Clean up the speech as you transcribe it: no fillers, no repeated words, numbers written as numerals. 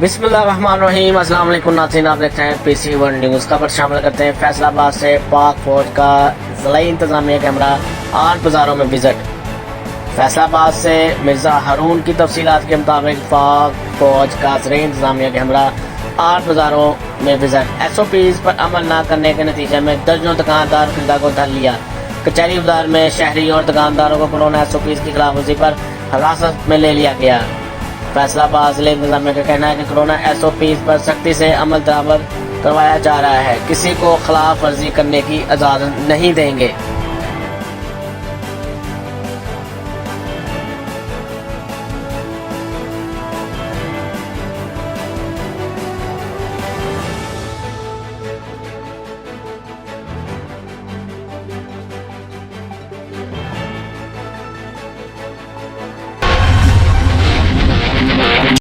बिस्मिल्लाहिर्रहमानिर्रहीम। अस्सलाम वालेकुम नाज़रीन, आप देखते हैं PC वन न्यूज़। खबर शामिल करते हैं फैसलाबाद से पाक फौज का ज़िला इंतज़ामिया कैमरा 8 बाज़ारों में विज़िट। फैसलाबाद से मिर्ज़ा हारून की तफसीलात के मुताबिक पाक फौज का ज़िला इंतज़ामिया कैमरा 8 बाज़ारों में विज़िट। SOPs पर अमल न करने के नतीजे में दर्जनों दुकानदार खरीदा को धर लिया। कचहरी बाजार में शहरी और दुकानदारों को कोरोना SOPs की खिलाफवर्जी पर हिरासत में ले लिया गया। फैसलाबाद जिले इंतजामिया का कहना है कि कोरोना SOPs पर सख्ती से अमल दरामद करवाया जा रहा है, किसी को खिलाफ वर्जी करने की इजाज़त नहीं देंगे।